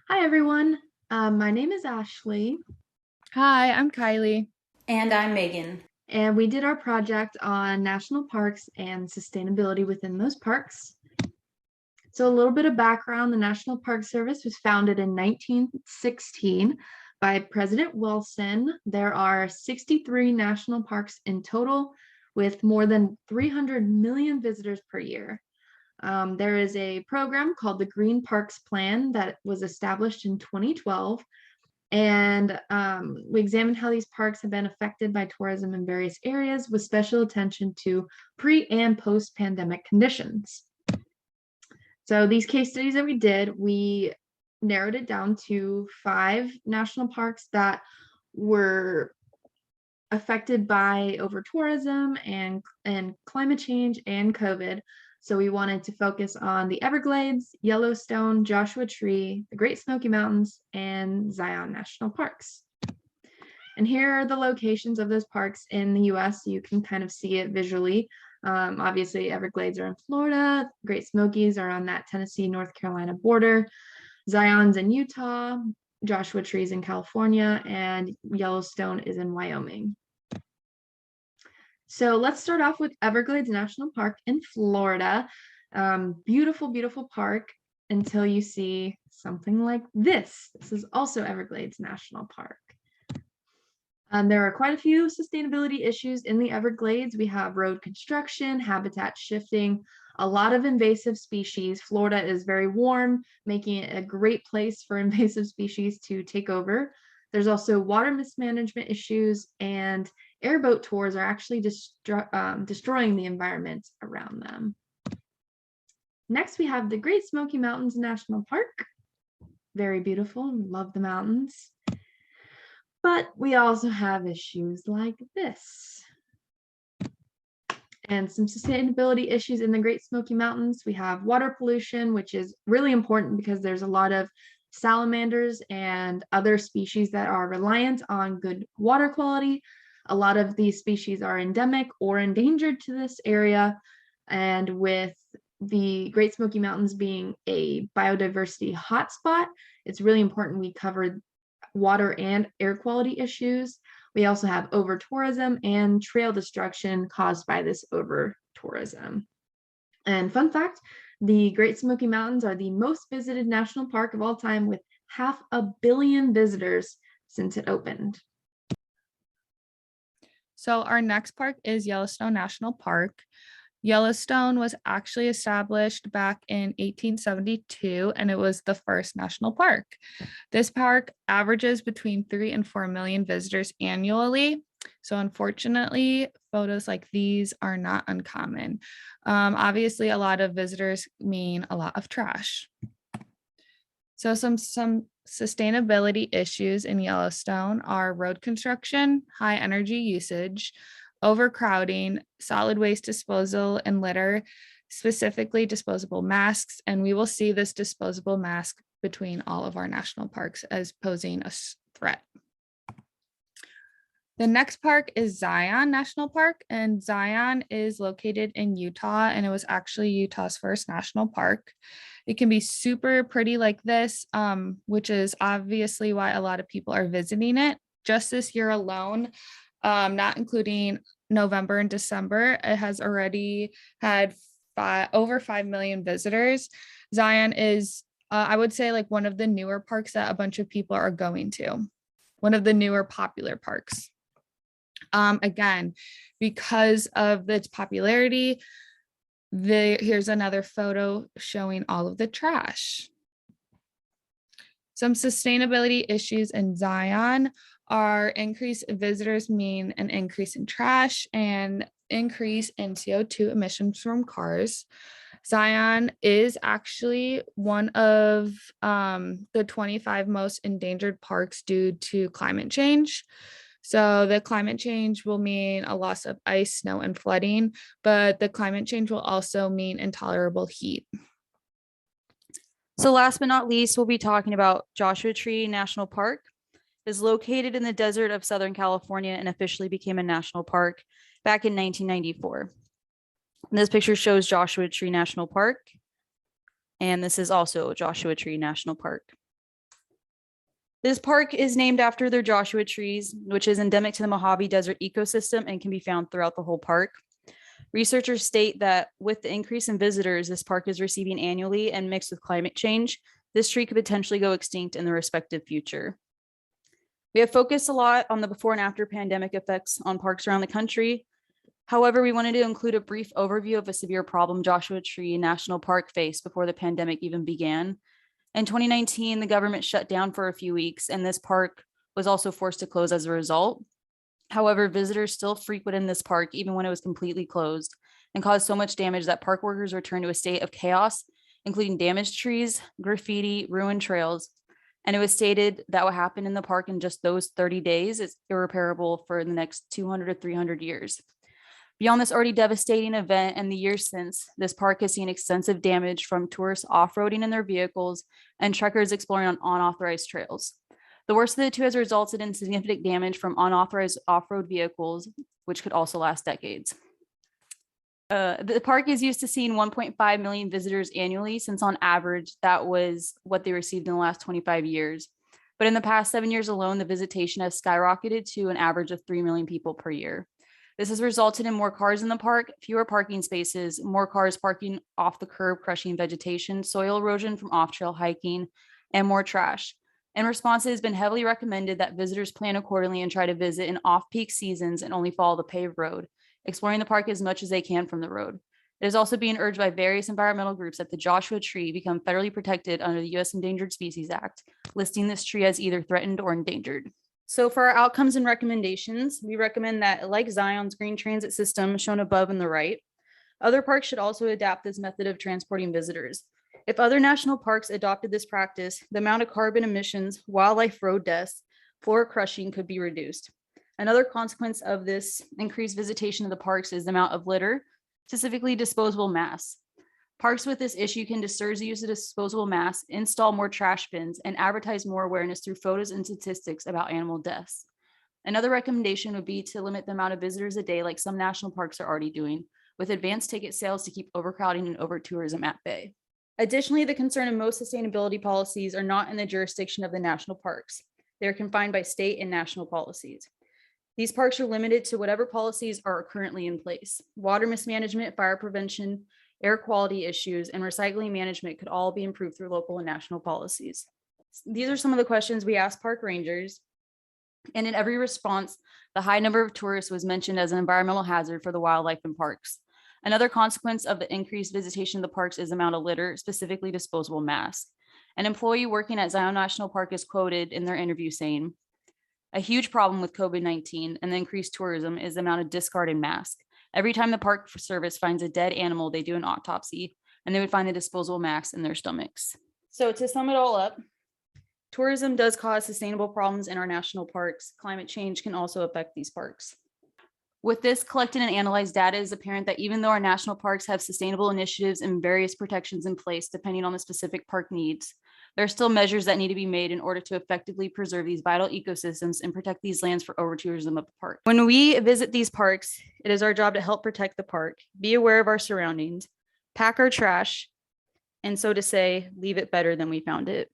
Hi, everyone. My name is Ashley, Hi, I'm Kylie. And I'm Megan. and we did our project on national parks and sustainability within those parks. So, a little bit of background: the National Park Service was founded in 1916 by President Wilson. There are 63 national parks in total, with more than 300 million visitors per year. There is a program called the Green Parks Plan that was established in 2012. And we examined how these parks have been affected by tourism in various areas with special attention to pre and post pandemic conditions. So, these case studies that we did, we narrowed it down to 5 national parks that were affected by over tourism and climate change and COVID. So we wanted to focus on the Everglades, Yellowstone, Joshua Tree, the Great Smoky Mountains, and Zion National Parks. And here are the locations of those parks in the US. You can kind of see it visually. Obviously, Everglades are in Florida, Great Smokies are on that Tennessee, North Carolina border, Zion's in Utah, Joshua Tree's in California, and Yellowstone is in Wyoming. So let's start off with Everglades National Park in Florida. Beautiful, beautiful park until you see something like this. This is also Everglades National Park. There are quite a few sustainability issues in the Everglades. We have road construction, habitat shifting, a lot of invasive species. Florida is very warm, making it a great place for invasive species to take over. There's also water mismanagement issues, and airboat tours are actually destroying the environment around them. Next, we have the Great Smoky Mountains National Park. Very beautiful, love the mountains. But we also have issues like this. And some sustainability issues in the Great Smoky Mountains. We have water pollution, which is really important because there's a lot of salamanders and other species that are reliant on good water quality. A lot of these species are endemic or endangered to this area. And with the Great Smoky Mountains being a biodiversity hotspot, it's really important we cover water and air quality issues. We also have over tourism and trail destruction caused by this over tourism. And fun fact, the Great Smoky Mountains are the most visited national park of all time, with 500 million visitors since it opened. So our next park is Yellowstone National Park. Yellowstone was actually established back in 1872, and it was the first national park. This park averages between 3 and 4 million visitors annually. So unfortunately, photos like these are not uncommon. Obviously, a lot of visitors mean a lot of trash. So some sustainability issues in Yellowstone are road construction, high energy usage, overcrowding, solid waste disposal, and litter, specifically disposable masks. And we will see this disposable mask between all of our national parks as posing a threat. The next park is Zion National Park, and Zion is located in Utah, and it was actually Utah's first national park. It can be super pretty like this, which is obviously why a lot of people are visiting it. Just this year alone, not including November and December, it has already had over 5 million visitors. Zion is, I would say, like one of the newer parks that a bunch of people are going to, one of the newer popular parks. Again, because of its popularity, here's another photo showing all of the trash. Some sustainability issues in Zion are increased visitors mean an increase in trash and increase in CO2 emissions from cars. Zion is actually one of the 25 most endangered parks due to climate change. So the climate change will mean a loss of ice, snow, and flooding, but the climate change will also mean intolerable heat. So last but not least, we'll be talking about Joshua Tree National Park. It is located in the desert of Southern California and officially became a national park back in 1994. And this picture shows Joshua Tree National Park. And this is also Joshua Tree National Park. This park is named after their Joshua trees, which is endemic to the Mojave Desert ecosystem and can be found throughout the whole park. Researchers state that with the increase in visitors this park is receiving annually and mixed with climate change, this tree could potentially go extinct in the respective future. We have focused a lot on the before and after pandemic effects on parks around the country. However, we wanted to include a brief overview of a severe problem Joshua Tree National Park faced before the pandemic even began. In 2019, the government shut down for a few weeks, and this park was also forced to close as a result. However, visitors still frequent in this park even when it was completely closed, and caused so much damage that park workers returned to a state of chaos, including damaged trees, graffiti, ruined trails. And it was stated that what happened in the park in just those 30 days is irreparable for the next 200 to 300 years. Beyond this already devastating event and the years since, this park has seen extensive damage from tourists off-roading in their vehicles and trekkers exploring on unauthorized trails. The worst of the two has resulted in significant damage from unauthorized off-road vehicles, which could also last decades. The park is used to seeing 1.5 million visitors annually, since on average, that was what they received in the last 25 years. But in the past 7 years alone, the visitation has skyrocketed to an average of 3 million people per year. This has resulted in more cars in the park, fewer parking spaces, more cars parking off the curb, crushing vegetation, soil erosion from off-trail hiking, and more trash. In response, it has been heavily recommended that visitors plan accordingly and try to visit in off-peak seasons and only follow the paved road, exploring the park as much as they can from the road. It is also being urged by various environmental groups that the Joshua tree become federally protected under the U.S. Endangered Species Act, listing this tree as either threatened or endangered. So for our outcomes and recommendations, we recommend that, like Zion's green transit system shown above in the right, other parks should also adapt this method of transporting visitors. If other national parks adopted this practice, the amount of carbon emissions, wildlife road deaths, floor crushing could be reduced. Another consequence of this increased visitation of the parks is the amount of litter, specifically disposable mass. Parks with this issue can discourage the use of disposable mass, install more trash bins, and advertise more awareness through photos and statistics about animal deaths. Another recommendation would be to limit the amount of visitors a day, like some national parks are already doing, with advanced ticket sales to keep overcrowding and over-tourism at bay. Additionally, the concern of most sustainability policies are not in the jurisdiction of the national parks. They are confined by state and national policies. These parks are limited to whatever policies are currently in place. Water mismanagement, fire prevention, air quality issues, and recycling management could all be improved through local and national policies. These are some of the questions we asked park rangers. And in every response, the high number of tourists was mentioned as an environmental hazard for the wildlife in parks. Another consequence of the increased visitation of the parks is the amount of litter, specifically disposable mass. An employee working at Zion National Park is quoted in their interview saying, "A huge problem with COVID-19 and the increased tourism is the amount of discarded mask. Every time the Park Service finds a dead animal, they do an autopsy, and they would find the disposable mass in their stomachs." So to sum it all up, tourism does cause sustainable problems in our national parks. Climate change can also affect these parks. With this collected and analyzed data, it is apparent that even though our national parks have sustainable initiatives and various protections in place, depending on the specific park needs, there are still measures that need to be made in order to effectively preserve these vital ecosystems and protect these lands for over-tourism of the park. When we visit these parks, it is our job to help protect the park, be aware of our surroundings, pack our trash, and so to say, leave it better than we found it.